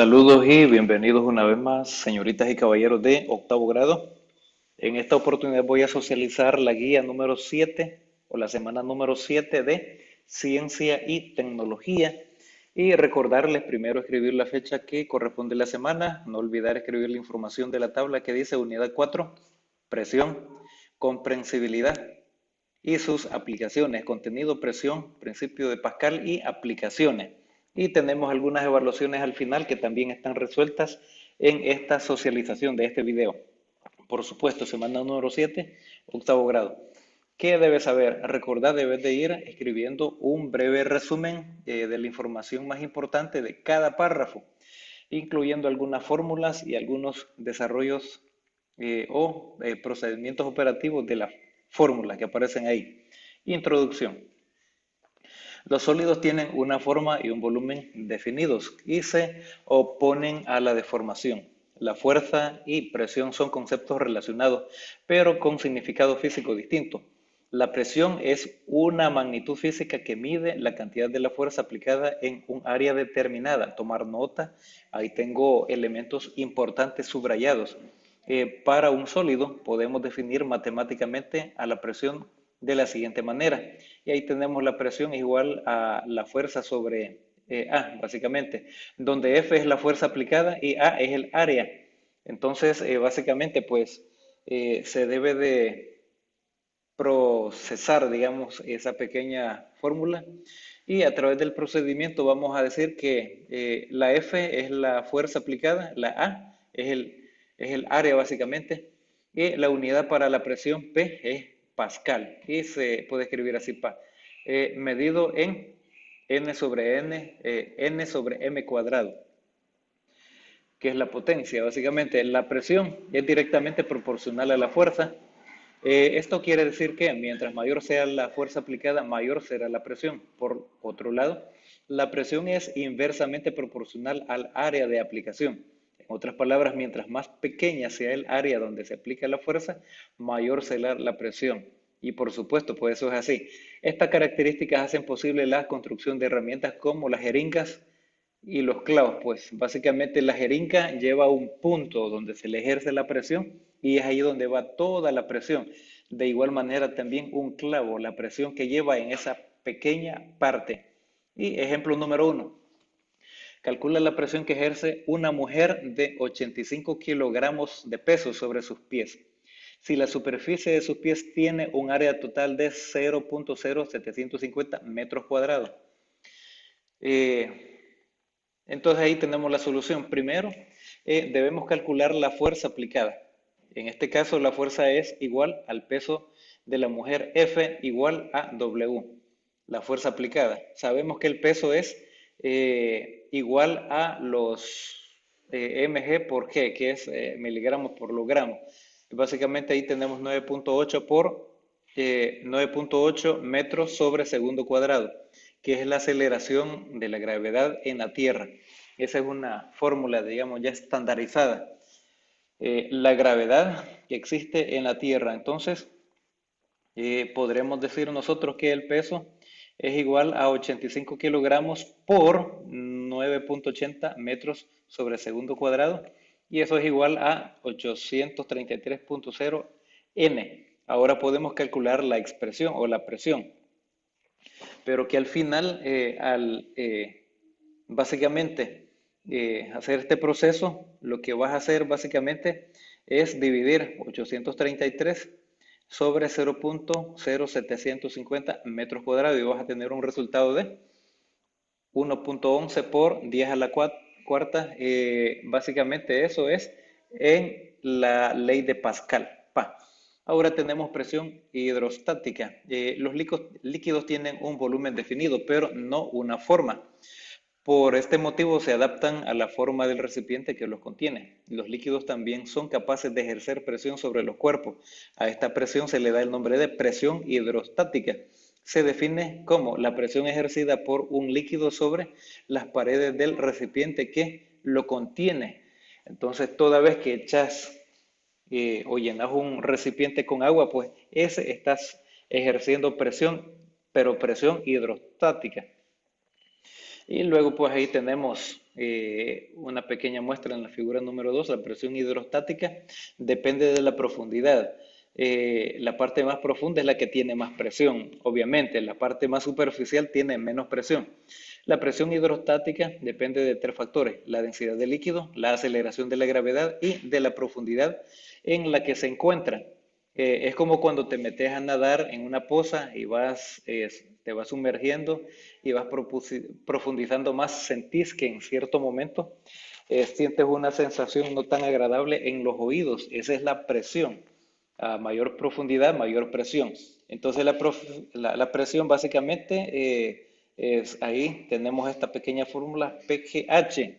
Saludos y bienvenidos una vez más, señoritas y caballeros de octavo grado. En esta oportunidad voy a socializar la guía número 7 o la semana número 7 de Ciencia y Tecnología y recordarles primero escribir la fecha que corresponde a la semana, no olvidar escribir la información de la tabla que dice unidad 4, presión, comprensibilidad y sus aplicaciones, contenido, presión, principio de Pascal y aplicaciones. Y tenemos algunas evaluaciones al final que también están resueltas en esta socialización de este video. Por supuesto, semana número 7, octavo grado. ¿Qué debes saber? Recordad, debes de ir escribiendo un breve resumen de la información más importante de cada párrafo, incluyendo algunas fórmulas y algunos desarrollos procedimientos operativos de la fórmula que aparecen ahí. Introducción. Los sólidos tienen una forma y un volumen definidos y se oponen a la deformación. La fuerza y presión son conceptos relacionados, pero con significado físico distinto. La presión es una magnitud física que mide la cantidad de la fuerza aplicada en un área determinada. Tomar nota, ahí tengo elementos importantes subrayados. Para un sólido podemos definir matemáticamente a la presión de la siguiente manera. Y ahí tenemos la presión igual a la fuerza sobre A, básicamente, donde F es la fuerza aplicada y A es el área. Entonces, básicamente, pues, se debe de procesar, digamos, esa pequeña fórmula y a través del procedimiento vamos a decir que la F es la fuerza aplicada, la A es el área básicamente y la unidad para la presión P es Pascal y se puede escribir así, medido en N sobre M cuadrado, que es la potencia. Básicamente la presión es directamente proporcional a la fuerza. Esto quiere decir que mientras mayor sea la fuerza aplicada, mayor será la presión. Por otro lado, la presión es inversamente proporcional al área de aplicación. En otras palabras, mientras más pequeña sea el área donde se aplica la fuerza, mayor será la presión. Y por supuesto, pues eso es así. Estas características hacen posible la construcción de herramientas como las jeringas y los clavos, pues básicamente la jeringa lleva un punto donde se le ejerce la presión y es ahí donde va toda la presión. De igual manera también un clavo, la presión que lleva en esa pequeña parte. Y ejemplo número 1, calcula la presión que ejerce una mujer de 85 kilogramos de peso sobre sus pies. Si la superficie de sus pies tiene un área total de 0.0750 metros cuadrados. Entonces ahí tenemos la solución. Primero, debemos calcular la fuerza aplicada. En este caso, la fuerza es igual al peso de la mujer, F igual a W, la fuerza aplicada. Sabemos que el peso es igual a los mg por g, que es miligramos por los gramos. Básicamente ahí tenemos 9.8 por 9.8 metros sobre segundo cuadrado, que es la aceleración de la gravedad en la Tierra. Esa es una fórmula, digamos, ya estandarizada. La gravedad que existe en la Tierra. Entonces, podremos decir nosotros que el peso es igual a 85 kilogramos por 9.80 metros sobre segundo cuadrado. Y eso es igual a 833.0 N. Ahora podemos calcular la expresión o la presión, pero que al final, básicamente hacer este proceso, lo que vas a hacer básicamente es dividir 833 sobre 0.0750 metros cuadrados y vas a tener un resultado de 1.11 por 10 a la cuarta. Básicamente eso es en la ley de Pascal. Ahora tenemos presión hidrostática. Los líquidos tienen un volumen definido, pero no una forma. Por este motivo se adaptan a la forma del recipiente que los contiene. Los líquidos también son capaces de ejercer presión sobre los cuerpos. A esta presión se le da el nombre de presión hidrostática. Se define como la presión ejercida por un líquido sobre las paredes del recipiente que lo contiene. Entonces, toda vez que echas o llenas un recipiente con agua, pues ese estás ejerciendo presión, pero presión hidrostática. Y luego pues ahí tenemos una pequeña muestra en la figura número 2, la presión hidrostática depende de la profundidad. La parte más profunda es la que tiene más presión, obviamente, la parte más superficial tiene menos presión. La presión hidrostática depende de tres factores: la densidad del líquido, la aceleración de la gravedad y de la profundidad en la que se encuentra. Es como cuando te metes a nadar en una poza y te vas sumergiendo y vas profundizando más, sentís que en cierto momento sientes una sensación no tan agradable en los oídos. Esa es la presión. A mayor profundidad, mayor presión. Entonces la presión básicamente ahí tenemos esta pequeña fórmula PGH,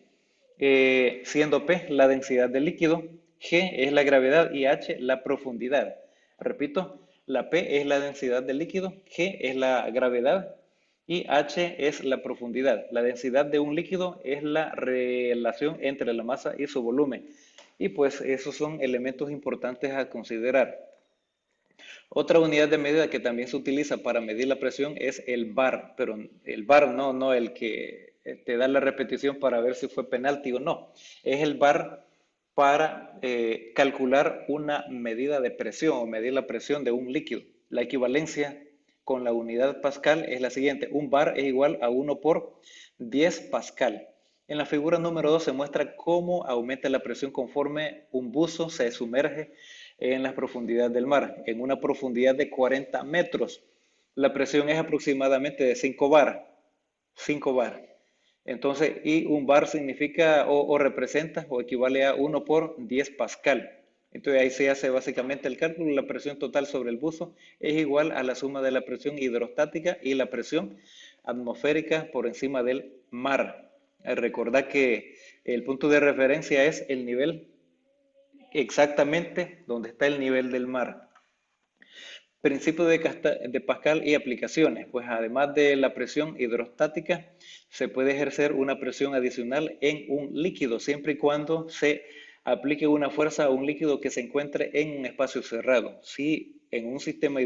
siendo P la densidad del líquido, G es la gravedad y H la profundidad. Repito, la P es la densidad del líquido, G es la gravedad y H es la profundidad. La densidad de un líquido es la relación entre la masa y su volumen. Y pues esos son elementos importantes a considerar. Otra unidad de medida que también se utiliza para medir la presión es el bar, pero el bar no el que te da la repetición para ver si fue penalti o no. Es el bar para calcular una medida de presión o medir la presión de un líquido. La equivalencia con la unidad pascal es la siguiente: un bar es igual a 1 por 10 pascal. En la figura número 2 se muestra cómo aumenta la presión conforme un buzo se sumerge en las profundidades del mar. En una profundidad de 40 metros, la presión es aproximadamente de 5 bar. 5 bar. Entonces, y un bar significa o representa o equivale a 1 por 10 pascal. Entonces ahí se hace básicamente el cálculo. La presión total sobre el buzo es igual a la suma de la presión hidrostática y la presión atmosférica por encima del mar. Recordad que el punto de referencia es el nivel exactamente donde está el nivel del mar. Principio de Pascal y aplicaciones. Pues además de la presión hidrostática, se puede ejercer una presión adicional en un líquido, siempre y cuando se aplique una fuerza a un líquido que se encuentre en un espacio cerrado. Si en un sistema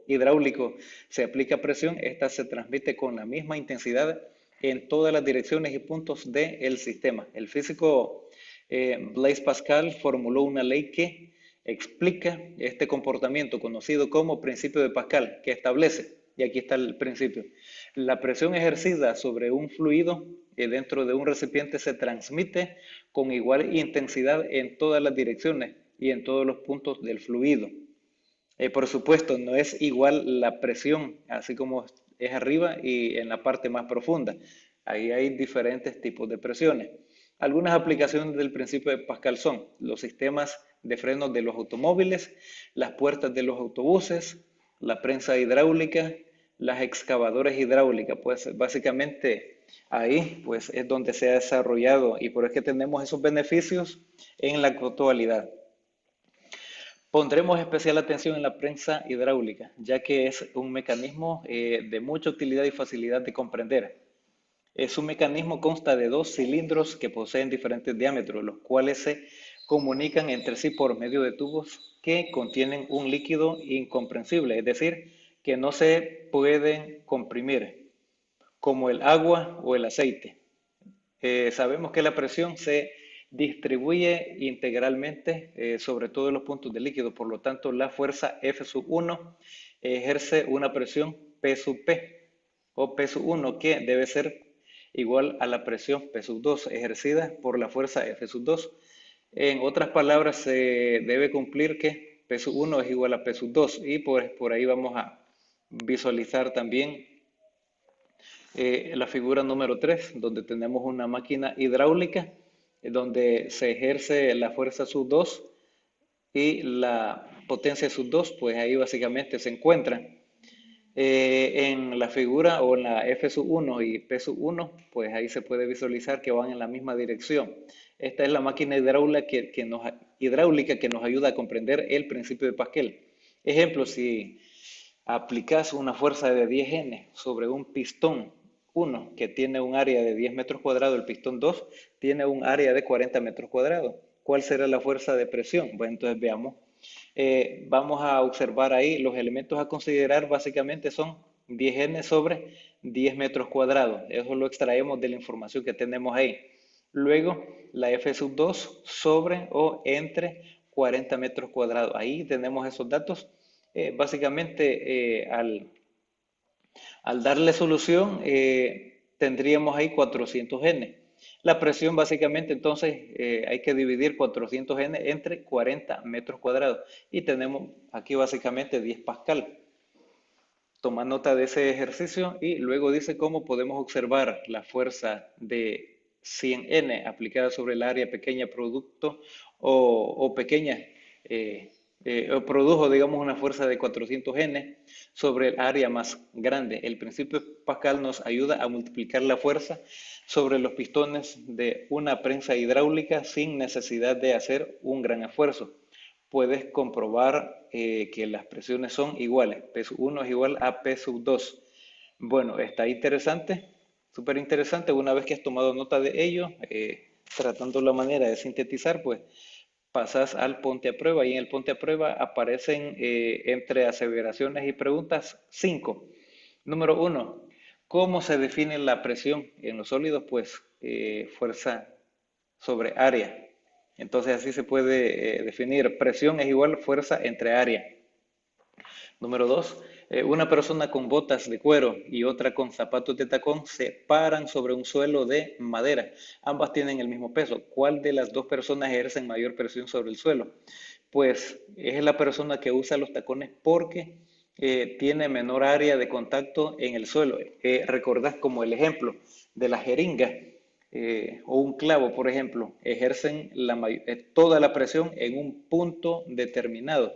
hidráulico se aplica presión, esta se transmite con la misma intensidad en todas las direcciones y puntos del sistema. El físico Blaise Pascal formuló una ley que explica este comportamiento conocido como principio de Pascal, que establece, y aquí está el principio: la presión ejercida sobre un fluido dentro de un recipiente se transmite con igual intensidad en todas las direcciones y en todos los puntos del fluido. Por supuesto, no es igual la presión, así como es arriba y en la parte más profunda. Ahí hay diferentes tipos de presiones. Algunas aplicaciones del principio de Pascal son los sistemas de frenos de los automóviles, las puertas de los autobuses, la prensa hidráulica, las excavadoras hidráulicas. Pues básicamente ahí pues es donde se ha desarrollado y por eso es que tenemos esos beneficios en la actualidad. Pondremos especial atención en la prensa hidráulica, ya que es un mecanismo de mucha utilidad y facilidad de comprender. Su mecanismo consta de dos cilindros que poseen diferentes diámetros, los cuales se comunican entre sí por medio de tubos que contienen un líquido incomprensible, es decir, que no se pueden comprimir, como el agua o el aceite. Sabemos que la presión se distribuye integralmente sobre todos los puntos del líquido, por lo tanto la fuerza F1 ejerce una presión P o P1 que debe ser igual a la presión P2 ejercida por la fuerza F2. En otras palabras, se debe cumplir que P1 es igual a P2 y por ahí vamos a visualizar también la figura número 3, donde tenemos una máquina hidráulica, donde se ejerce la fuerza sub2 y la potencia sub2, pues ahí básicamente se encuentran. En la figura o en la F1 y P1, pues ahí se puede visualizar que van en la misma dirección. Esta es la máquina hidráulica que nos ayuda a comprender el principio de Pascal. Ejemplo, si aplicas una fuerza de 10 N sobre un pistón 1 que tiene un área de 10 metros cuadrados, el pistón 2 tiene un área de 40 metros cuadrados. ¿Cuál será la fuerza de presión? Bueno, entonces veamos. Vamos a observar ahí los elementos a considerar básicamente son 10 N sobre 10 metros cuadrados. Eso lo extraemos de la información que tenemos ahí. Luego, la F sub 2 sobre o entre 40 metros cuadrados. Ahí tenemos esos datos. Básicamente, al darle solución, tendríamos ahí 400 N. La presión básicamente entonces hay que dividir 400 N entre 40 metros cuadrados y tenemos aquí básicamente 10 pascal. Toma nota de ese ejercicio y luego dice cómo podemos observar la fuerza de 100 N aplicada sobre el área pequeña producto o pequeña o produjo, digamos, una fuerza de 400 N sobre el área más grande. El principio Pascal nos ayuda a multiplicar la fuerza sobre los pistones de una prensa hidráulica sin necesidad de hacer un gran esfuerzo. Puedes comprobar que las presiones son iguales. P sub 1 es igual a P sub 2. Bueno, está interesante, súper interesante. Una vez que has tomado nota de ello, tratando la manera de sintetizar, pues pasas al ponte a prueba y en el ponte a prueba aparecen entre aseveraciones y preguntas 5. Número 1, ¿cómo se define la presión en los sólidos? Pues fuerza sobre área. Entonces así se puede definir presión es igual fuerza entre área. Número 2, una persona con botas de cuero y otra con zapatos de tacón se paran sobre un suelo de madera. Ambas tienen el mismo peso. ¿Cuál de las dos personas ejerce mayor presión sobre el suelo? Pues es la persona que usa los tacones porque tiene menor área de contacto en el suelo. Recordás como el ejemplo de la jeringa o un clavo, por ejemplo, ejercen toda la presión en un punto determinado.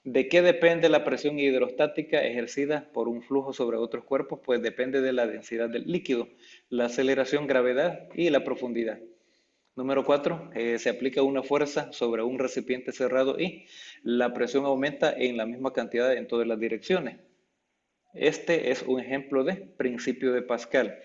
¿De qué depende la presión hidrostática ejercida por un flujo sobre otros cuerpos? Pues depende de la densidad del líquido, la aceleración, gravedad y la profundidad. Número 4, se aplica una fuerza sobre un recipiente cerrado y la presión aumenta en la misma cantidad en todas las direcciones. Este es un ejemplo de principio de Pascal.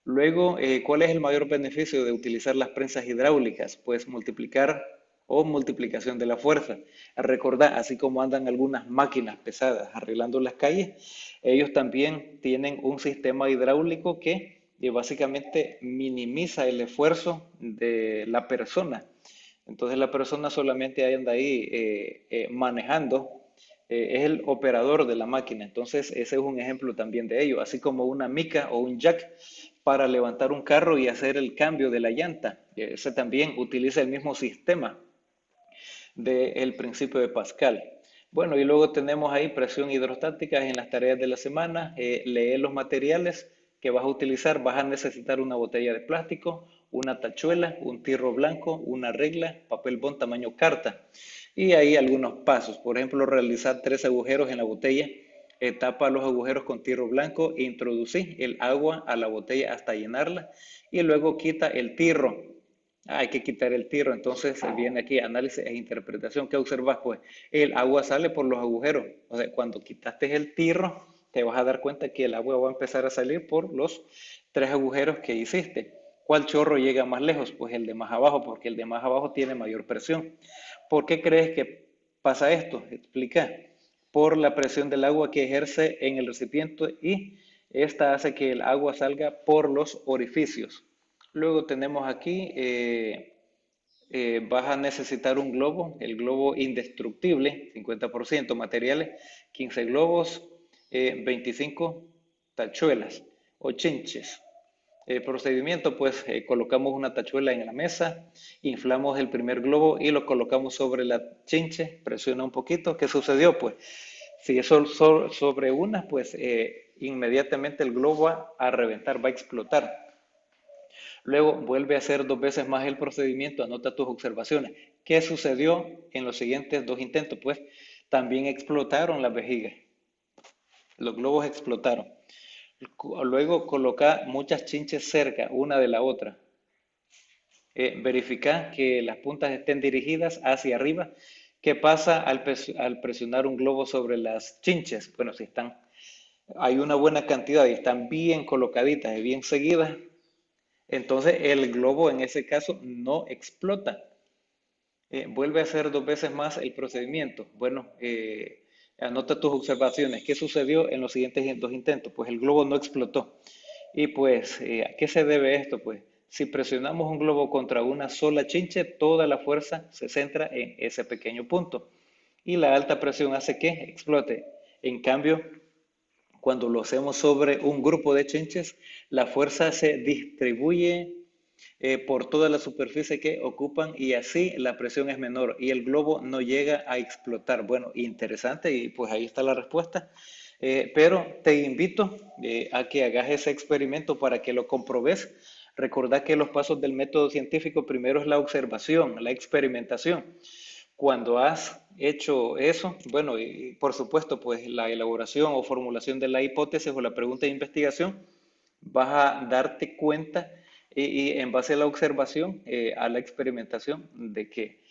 Luego, ¿cuál es el mayor beneficio de utilizar las prensas hidráulicas? Pues multiplicar o multiplicación de la fuerza. Recordad, así como andan algunas máquinas pesadas arreglando las calles, ellos también tienen un sistema hidráulico que básicamente minimiza el esfuerzo de la persona. Entonces la persona solamente anda ahí manejando, es el operador de la máquina. Entonces ese es un ejemplo también de ello, así como una mica o un jack para levantar un carro y hacer el cambio de la llanta. Ese también utiliza el mismo sistema del principio de Pascal. Bueno, y luego tenemos ahí presión hidrostática en las tareas de la semana. Lee los materiales que vas a utilizar. Vas a necesitar una botella de plástico, una tachuela, un tirro blanco, una regla, papel bond tamaño carta. Y ahí algunos pasos. Por ejemplo, realizar 3 agujeros en la botella. Tapa los agujeros con tirro blanco e introducir el agua a la botella hasta llenarla. Y luego quita el tirro. Hay que quitar el tirro, entonces viene aquí análisis e interpretación. ¿Qué observas? Pues el agua sale por los agujeros. O sea, cuando quitaste el tirro, te vas a dar cuenta que el agua va a empezar a salir por los 3 agujeros que hiciste. ¿Cuál chorro llega más lejos? Pues el de más abajo, porque el de más abajo tiene mayor presión. ¿Por qué crees que pasa esto? Explica. Por la presión del agua que ejerce en el recipiente y esta hace que el agua salga por los orificios. Luego tenemos aquí, vas a necesitar un globo, el globo indestructible, 50% materiales, 15 globos, 25 tachuelas o chinches. El procedimiento, pues colocamos una tachuela en la mesa, inflamos el primer globo y lo colocamos sobre la chinche, presiona un poquito. ¿Qué sucedió? Pues si es sobre una, pues inmediatamente el globo va a reventar, va a explotar. Luego vuelve a hacer 2 veces más el procedimiento, anota tus observaciones. ¿Qué sucedió en los siguientes 2 intentos? Pues también explotaron las vejigas, los globos explotaron. Luego coloca muchas chinches cerca una de la otra. Verifica que las puntas estén dirigidas hacia arriba. ¿Qué pasa al presionar un globo sobre las chinches? Bueno, si hay una buena cantidad y están bien colocaditas y bien seguidas, entonces el globo en ese caso no explota. Vuelve a hacer 2 veces más el procedimiento. Bueno, Anota tus observaciones. ¿Qué sucedió en los siguientes dos intentos? Pues el globo no explotó. Y pues, ¿a qué se debe esto? Pues, si presionamos un globo contra una sola chinche, toda la fuerza se centra en ese pequeño punto. Y la alta presión hace que explote. En cambio, cuando lo hacemos sobre un grupo de chinches, la fuerza se distribuye por toda la superficie que ocupan y así la presión es menor y el globo no llega a explotar. Bueno, interesante y pues ahí está la respuesta. Pero te invito a que hagas ese experimento para que lo comprobes. Recordad que los pasos del método científico primero es la observación, la experimentación. Cuando has hecho eso, bueno, y por supuesto, pues la elaboración o formulación de la hipótesis o la pregunta de investigación, vas a darte cuenta y en base a la observación, a la experimentación, de que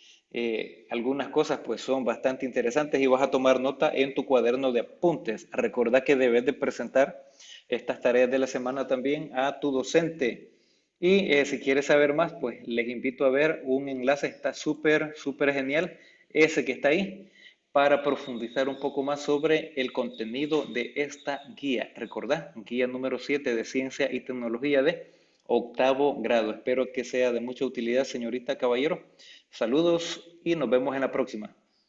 algunas cosas pues son bastante interesantes y vas a tomar nota en tu cuaderno de apuntes. Recordá que debes de presentar estas tareas de la semana también a tu docente. Y si quieres saber más, pues les invito a ver un enlace, está súper, súper genial, ese que está ahí, para profundizar un poco más sobre el contenido de esta guía. Recordad, guía número 7 de Ciencia y Tecnología de octavo grado. Espero que sea de mucha utilidad, señorita caballero. Saludos y nos vemos en la próxima.